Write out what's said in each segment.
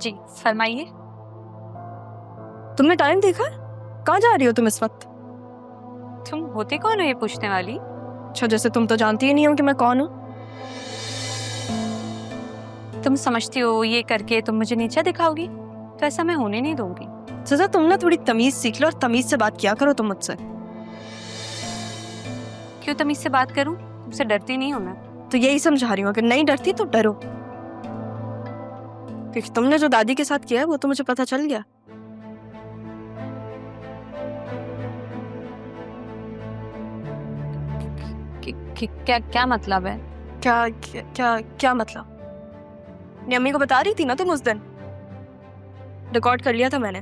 जी फरमाइए। तुमने टाइम देखा? कहाँ जा रही हो तुम इस वक्त? तुम होते कौन हो ये पूछने वाली? अच्छा, जैसे तुम तो जानती ही नहीं हो कि मैं कौन हूँ। तुम समझती हो ये करके तुम मुझे नीचा दिखाओगी, तो ऐसा मैं होने नहीं दूंगी। सजा, तुम ना थोड़ी तमीज सीख लो और तमीज से बात किया करो तुम मुझसे। क्यों तमीज से बात करूं? तुमसे डरती नहीं हूं मैं। तो यही समझा रही हूँ, अगर नहीं डरती तो डरो, क्योंकि तुमने जो दादी के साथ किया है वो तो मुझे पता चल गया। क्या क्या मतलब है? क्या क्या क्या, क्या मतलब? अपनी अम्मी को बता रही थी ना तुम उस दिन, रिकॉर्ड कर लिया था मैंने।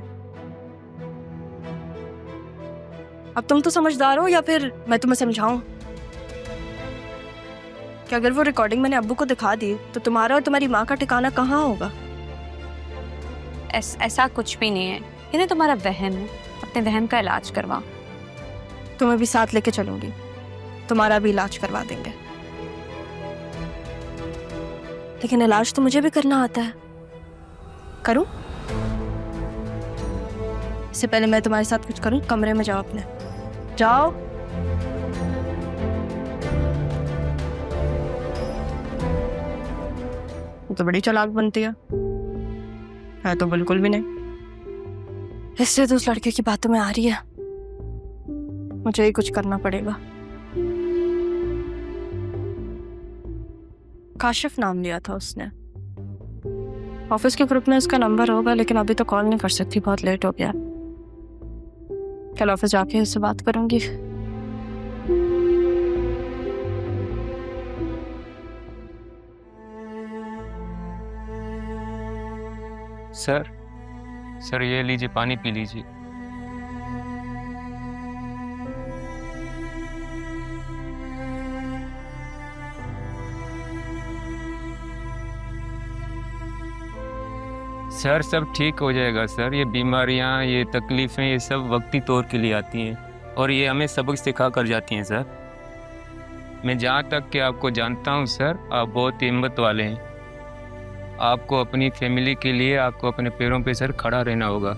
अब तुम तो समझदार हो, या फिर मैं तुम्हें समझाऊं कि अगर वो रिकॉर्डिंग मैंने अब्बू को दिखा दी तो तुम्हारा और तुम्हारी माँ का ठिकाना कहाँ होगा? ऐसा कुछ भी नहीं है, ये ना तुम्हारा वहम है। अपने वहम का इलाज करवाओ। तुम्हें भी साथ लेके चलूंगी, तुम्हारा भी इलाज करवा देंगे। लेकिन इलाज तो मुझे भी करना आता है। करूं? इससे पहले मैं तुम्हारे साथ कुछ करूं, कमरे में जाओ अपने, जाओ। तो बड़ी चालाक बनती है तो बिल्कुल भी नहीं। इससे तो उस लड़के की बातों में आ रही है, मुझे ही कुछ करना पड़ेगा। काशिफ नाम लिया था उसने। ऑफिस के ग्रुप में उसका नंबर होगा, लेकिन अभी तो कॉल नहीं कर सकती, बहुत लेट हो गया। कल ऑफिस जाके उससे बात करूंगी। सर ये लीजिए, पानी पी लीजिए। सर सब ठीक हो जाएगा सर। ये बीमारियां, ये तकलीफ़ें, ये सब वक्ती तौर के लिए आती हैं और ये हमें सबक सिखा कर जाती हैं सर। मैं जहाँ तक कि आपको जानता हूँ सर, आप बहुत हिम्मत वाले हैं। आपको अपनी फैमिली के लिए आपको अपने पैरों पे सर खड़ा रहना होगा।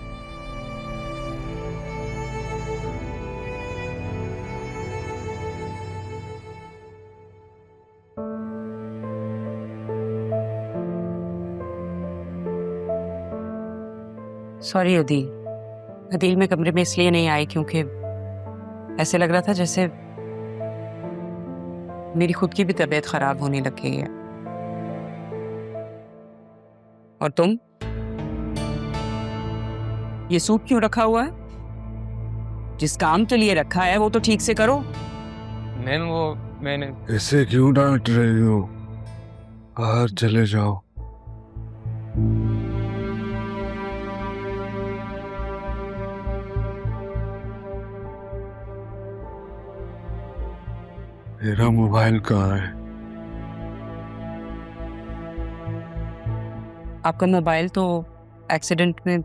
सॉरी अदील। अदील मैं कमरे में इसलिए नहीं आई क्योंकि ऐसे लग रहा था जैसे मेरी खुद की भी तबीयत खराब होने लग गई है। और तुम ये सूप क्यों रखा हुआ है? जिस काम के लिए रखा है वो तो ठीक से करो। मैम वो मैंने ऐसे क्यों डांट रही हो? बाहर चले जाओ। मेरा मोबाइल कहाँ है? आपका मोबाइल तो एक्सीडेंट में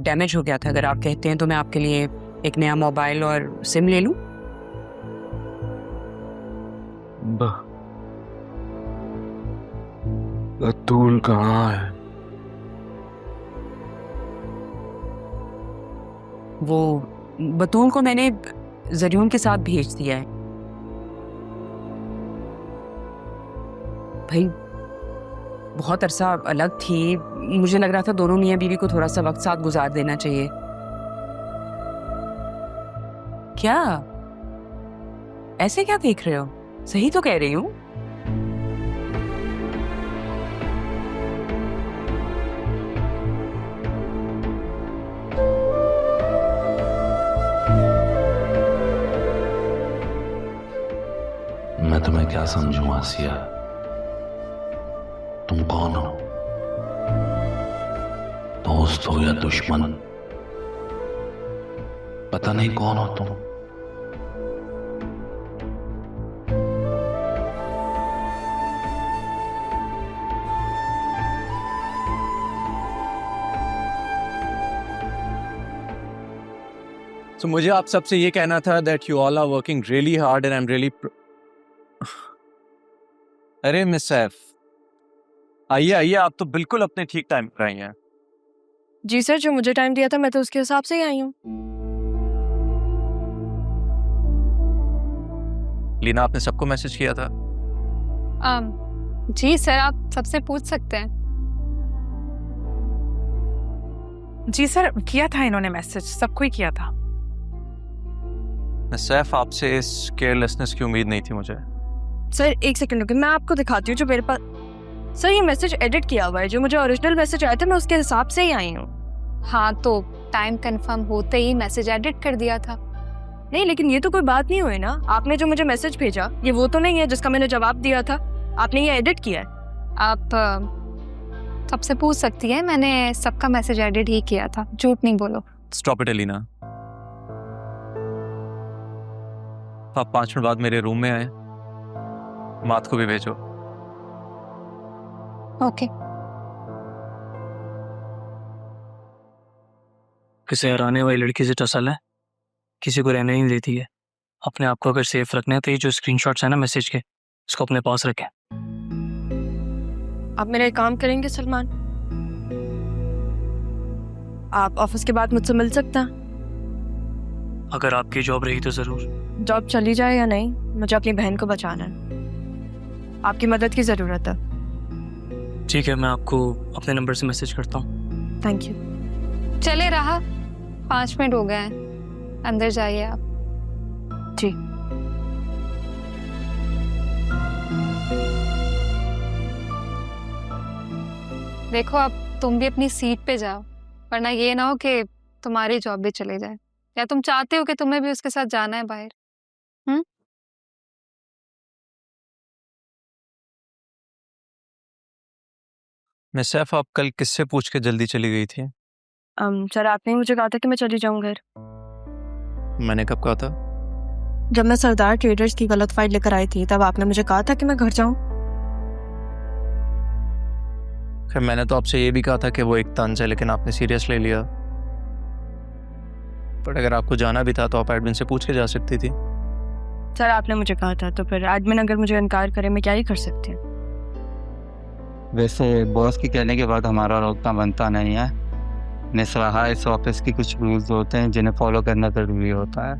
डैमेज हो गया था। अगर आप कहते हैं तो मैं आपके लिए एक नया मोबाइल और सिम ले लूं। बतूल कहाँ है? वो बतूल को मैंने जरियून के साथ भेज दिया है। भाई बहुत अरसा अलग थी, मुझे लग रहा था दोनों मियाँ बीवी को थोड़ा सा वक्त साथ गुजार देना चाहिए। क्या ऐसे क्या देख रहे हो? सही तो कह रही हूँ। मैं तुम्हें क्या समझूं आसिया? तुम कौन हो? दोस्त हो या दुश्मन? पता नहीं कौन हो तुम। So, मुझे आप सबसे ये कहना था that you all are working really hard and I'm really अरे मिस सैफ, आइए आइए, आप तो बिल्कुल अपने ठीक टाइम पर आई हैं। जी सर, जो मुझे टाइम दिया था मैं तो उसके हिसाब से ही आई हूँ। लीना, आपने सबको मैसेज किया था? जी सर, आप सबसे पूछ सकते हैं। जी सर, किया था इन्होंने मैसेज, सबको ही किया था। सैफ, आपसे इस केयरलेसनेस की उम्मीद नहीं थी मुझे। सर एक सेकंड रुकिए, मैं आपको दिखाती हूँ जो मेरे पास। सर ये मैसेज एडिट किया हुआ है, जो मुझे ओरिजिनल मैसेज आया था मैं उसके हिसाब से ही आई हूँ। हाँ, तो टाइम कंफर्म होते ही मैसेज एडिट कर दिया था। नहीं, लेकिन ये तो कोई बात नहीं हुई ना। आपने जो मुझे मैसेज भेजा ये वो तो नहीं है जिसका मैंने जवाब दिया था। आपने ये एडिट किया है। आप सबसे पूछ सकती है, मैंने सबका मैसेज एडिट ही किया था, झूठ नहीं बोलो। Stop it Leena. आप 5 मिनट बाद मेरे रूम में आए, मात को भी भेजो। ओके। किसी हराने वाली लड़की से टसल है, किसी को रहने नहीं देती है। अपने आप को अगर सेफ रखना है तो ये जो स्क्रीनशॉट्स है ना मैसेज के, इसको अपने पास रखें। आप मेरा एक काम करेंगे सलमान? आप ऑफिस के बाद मुझसे मिल सकते हैं? अगर आपकी जॉब रही तो ज़रूर। जॉब चली जाए या नहीं, मुझे अपनी बहन को बचाना है। आपकी मदद की ज़रूरत है। ठीक है, मैं आपको अपने नंबर से मैसेज करता हूँ। Thank you. चले रहा, 5 मिनट हो गए हैं, अंदर जाइए आप। जी। देखो, अब तुम भी अपनी सीट पे जाओ, वरना ये ना हो कि तुम्हारी जॉब भी चले जाए। या तुम चाहते हो कि तुम्हें भी उसके साथ जाना है बाहर? मैं सैफ, आप कल किससे पूछ के जल्दी चली गई थी? सर आपने मुझे कहा था कि मैं चली जाऊँ घर। मैंने कब कहा था? जब मैं सरदार ट्रेडर्स की गलत फाइल लेकर आई थी तब आपने मुझे कहा था कि मैं घर जाऊँ। फिर मैंने तो आपसे ये भी कहा था कि वो एक तंज है, लेकिन आपने सीरियस ले लिया। पर अगर आपको जाना भी था तो आप एडमिन से पूछ के जा सकती थी। सर आपने मुझे कहा था, तो फिर एडमिन अगर मुझे इनकार करे मैं क्या ही कर सकती हूँ। वैसे बॉस के कहने के बाद हमारा रोकना बनता नहीं है। निस्वाहा इस ऑफिस की कुछ रूल्स होते हैं जिन्हें फॉलो करना ज़रूरी होता है।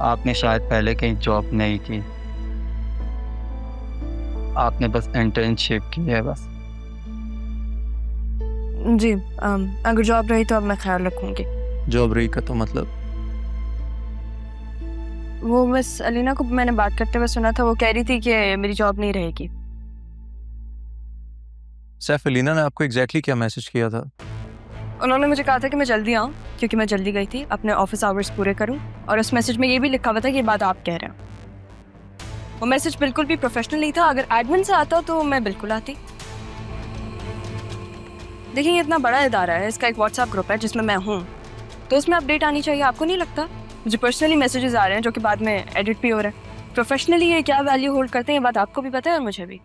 आपने शायद पहले कहीं जॉब नहीं की, आपने बस इंटर्नशिप की है बस। जी, अगर जॉब रही तो अब मैं ख्याल रखूंगी। जॉब रही का तो मतलब? वो मिस अलीना को मैंने बात करते हुए सुना था, वो कह रही थी कि मेरी जॉब नहीं रहेगी। सैफ, लीना ने आपको एग्जैक्टली क्या मैसेज किया था? उन्होंने मुझे कहा था कि मैं जल्दी आऊँ, क्योंकि मैं जल्दी गई थी, अपने ऑफिस आवर्स पूरे करूँ। और उस मैसेज में ये भी लिखा हुआ था कि ये बात आप कह रहे हैं। वो मैसेज बिल्कुल भी प्रोफेशनल नहीं था। अगर एडमिन से आता तो मैं बिल्कुल आती। देखिए, ये इतना बड़ा इदारा है, इसका एक व्हाट्सएप ग्रुप है जिसमें मैं हूँ, तो उसमें अपडेट आनी चाहिए। आपको नहीं लगता? मुझे पर्सनली मैसेजेस आ रहे हैं जो कि बाद में एडिट भी हो रहे हैं। प्रोफेशनली ये क्या वैल्यू होल्ड करते हैं ये बात आपको भी पता है और मुझे भी।